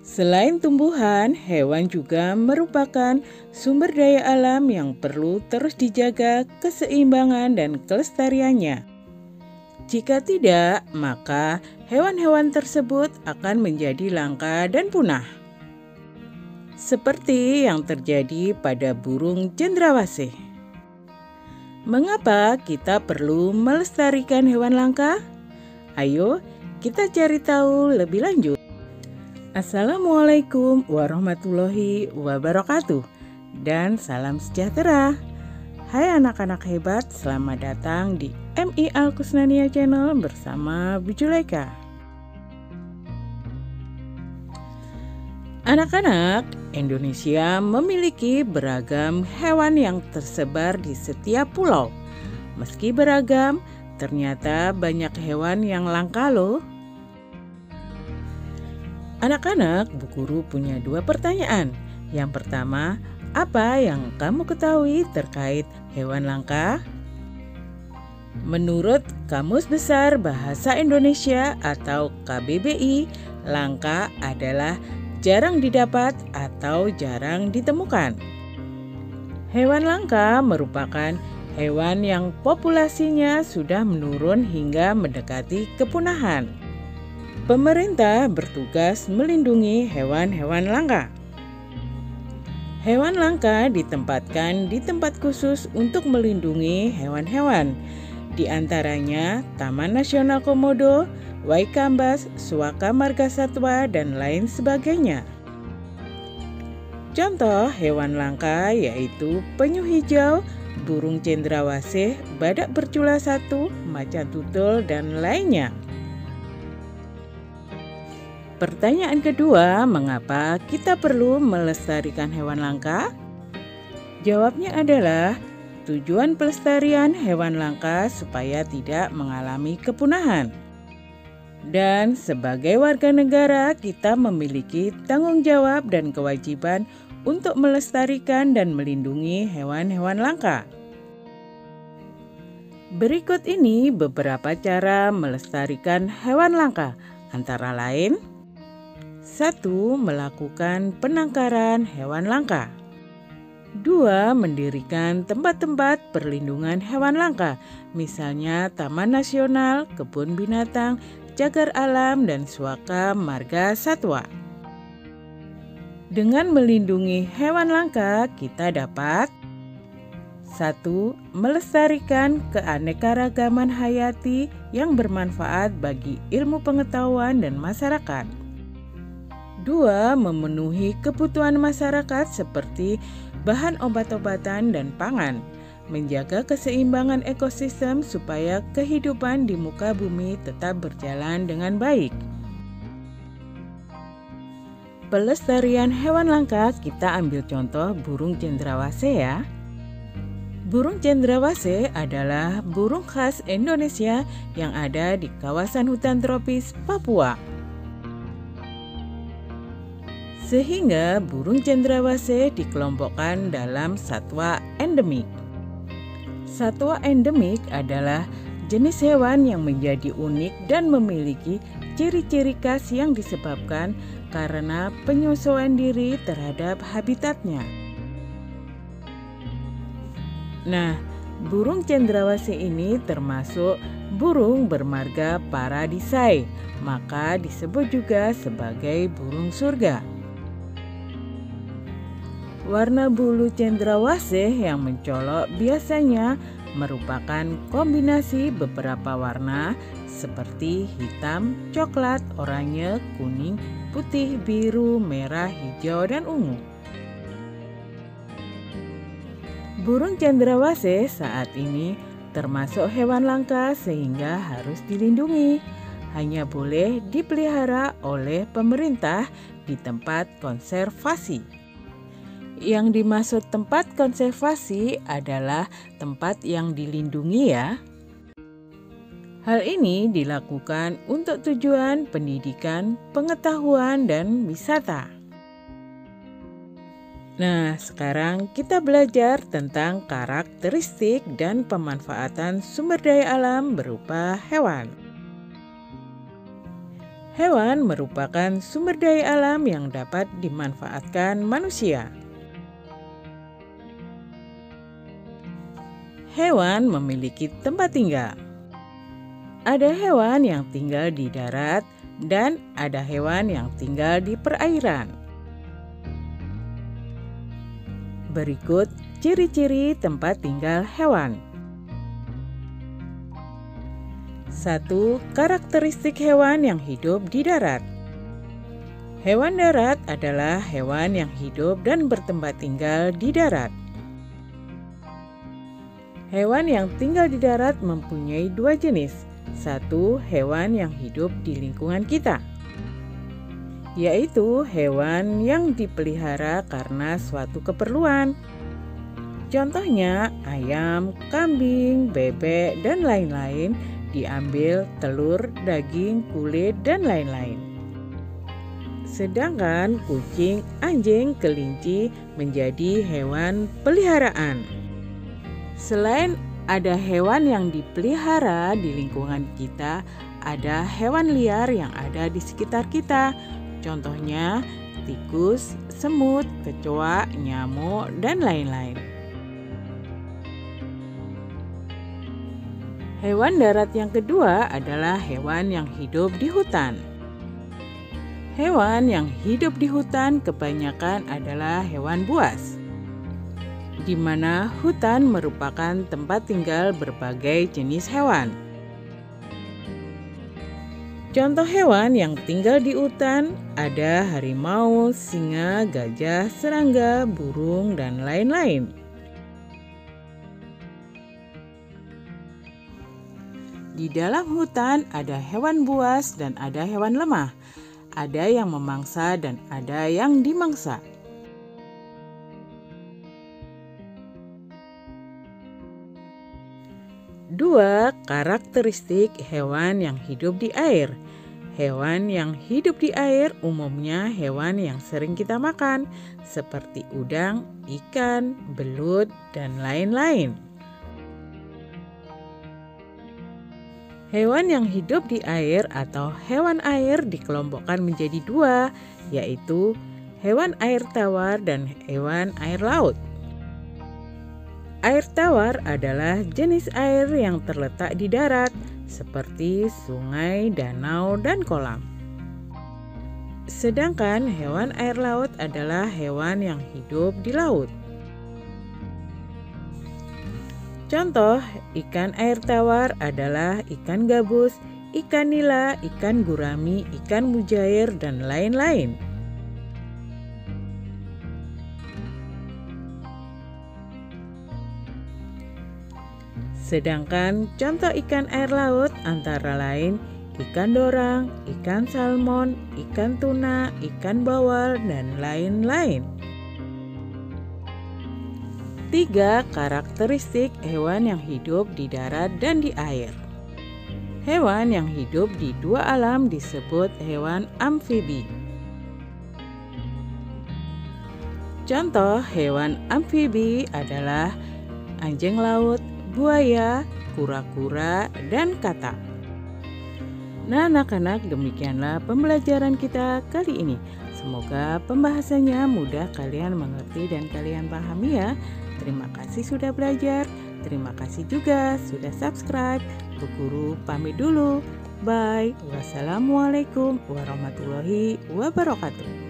Selain tumbuhan, hewan juga merupakan sumber daya alam yang perlu terus dijaga keseimbangan dan kelestariannya. Jika tidak, maka hewan-hewan tersebut akan menjadi langka dan punah. Seperti yang terjadi pada burung cendrawasih. Mengapa kita perlu melestarikan hewan langka? Ayo, kita cari tahu lebih lanjut. Assalamualaikum warahmatullahi wabarakatuh dan salam sejahtera. Hai anak-anak hebat, selamat datang di MI Al-Kusnania Channel bersama Bu Julaika. Anak-anak, Indonesia memiliki beragam hewan yang tersebar di setiap pulau. Meski beragam, ternyata banyak hewan yang langka loh. Anak-anak, Bu Guru punya 2 pertanyaan. Yang pertama, apa yang kamu ketahui terkait hewan langka? Menurut Kamus Besar Bahasa Indonesia atau KBBI, langka adalah jarang didapat atau jarang ditemukan. Hewan langka merupakan hewan yang populasinya sudah menurun hingga mendekati kepunahan. Pemerintah bertugas melindungi hewan-hewan langka. Hewan langka ditempatkan di tempat khusus untuk melindungi hewan-hewan, di antaranya Taman Nasional Komodo, Waikambas, Suaka Margasatwa, dan lain sebagainya. Contoh hewan langka yaitu penyu hijau, burung cendrawasih, badak bercula 1, macan tutul, dan lainnya. Pertanyaan kedua, mengapa kita perlu melestarikan hewan langka? Jawabnya adalah tujuan pelestarian hewan langka supaya tidak mengalami kepunahan. Dan sebagai warga negara, kita memiliki tanggung jawab dan kewajiban untuk melestarikan dan melindungi hewan-hewan langka. Berikut ini beberapa cara melestarikan hewan langka, antara lain: 1. Melakukan penangkaran hewan langka. 2. Mendirikan tempat-tempat perlindungan hewan langka, misalnya Taman Nasional, Kebun Binatang, Cagar Alam, dan Suaka Margasatwa. Dengan melindungi hewan langka, kita dapat 1. Melestarikan keanekaragaman hayati yang bermanfaat bagi ilmu pengetahuan dan masyarakat. 2. Memenuhi kebutuhan masyarakat seperti bahan obat-obatan dan pangan, menjaga keseimbangan ekosistem supaya kehidupan di muka bumi tetap berjalan dengan baik. Pelestarian hewan langka, kita ambil contoh burung cendrawasih ya. Burung cendrawasih adalah burung khas Indonesia yang ada di kawasan hutan tropis Papua. Sehingga burung cendrawasih dikelompokkan dalam satwa endemik. Satwa endemik adalah jenis hewan yang menjadi unik dan memiliki ciri-ciri khas yang disebabkan karena penyesuaian diri terhadap habitatnya. Nah, burung cendrawasih ini termasuk burung bermarga Paradisea, maka disebut juga sebagai burung surga. Warna bulu cendrawasih yang mencolok biasanya merupakan kombinasi beberapa warna seperti hitam, coklat, oranye, kuning, putih, biru, merah, hijau, dan ungu. Burung cendrawasih saat ini termasuk hewan langka sehingga harus dilindungi. Hanya boleh dipelihara oleh pemerintah di tempat konservasi. Yang dimaksud tempat konservasi adalah tempat yang dilindungi ya. Hal ini dilakukan untuk tujuan pendidikan, pengetahuan, dan wisata. Nah, sekarang kita belajar tentang karakteristik dan pemanfaatan sumber daya alam berupa hewan. Hewan merupakan sumber daya alam yang dapat dimanfaatkan manusia. Hewan memiliki tempat tinggal. Ada hewan yang tinggal di darat dan ada hewan yang tinggal di perairan. Berikut ciri-ciri tempat tinggal hewan. 1. Karakteristik hewan yang hidup di darat. Hewan darat adalah hewan yang hidup dan bertempat tinggal di darat. Hewan yang tinggal di darat mempunyai dua jenis. 1. Hewan yang hidup di lingkungan kita, yaitu hewan yang dipelihara karena suatu keperluan. Contohnya ayam, kambing, bebek, dan lain-lain diambil telur, daging, kulit, dan lain-lain. Sedangkan kucing, anjing, kelinci menjadi hewan peliharaan. Selain ada hewan yang dipelihara di lingkungan kita, ada hewan liar yang ada di sekitar kita. Contohnya tikus, semut, kecoa, nyamuk, dan lain-lain. Hewan darat yang kedua adalah hewan yang hidup di hutan. Hewan yang hidup di hutan kebanyakan adalah hewan buas, di mana hutan merupakan tempat tinggal berbagai jenis hewan. Contoh hewan yang tinggal di hutan ada harimau, singa, gajah, serangga, burung, dan lain-lain. Di dalam hutan ada hewan buas dan ada hewan lemah. Ada yang memangsa dan ada yang dimangsa. Dua, karakteristik hewan yang hidup di air. Hewan yang hidup di air umumnya hewan yang sering kita makan, seperti udang, ikan, belut, dan lain-lain. Hewan yang hidup di air atau hewan air dikelompokkan menjadi dua, yaitu hewan air tawar dan hewan air laut. Air tawar adalah jenis air yang terletak di darat, seperti sungai, danau, dan kolam. Sedangkan hewan air laut adalah hewan yang hidup di laut. Contoh, ikan air tawar adalah ikan gabus, ikan nila, ikan gurami, ikan mujair, dan lain-lain. Sedangkan contoh ikan air laut antara lain ikan dorang, ikan salmon, ikan tuna, ikan bawal, dan lain-lain. 3. Karakteristik hewan yang hidup di darat dan di air. Hewan yang hidup di dua alam disebut hewan amfibi. Contoh hewan amfibi adalah anjing laut, buaya, kura-kura, dan katak. Nah anak-anak, demikianlah pembelajaran kita kali ini. Semoga pembahasannya mudah kalian mengerti dan kalian pahami ya. Terima kasih sudah belajar. Terima kasih juga sudah subscribe. Bu Guru pamit dulu. Bye. Wassalamualaikum warahmatullahi wabarakatuh.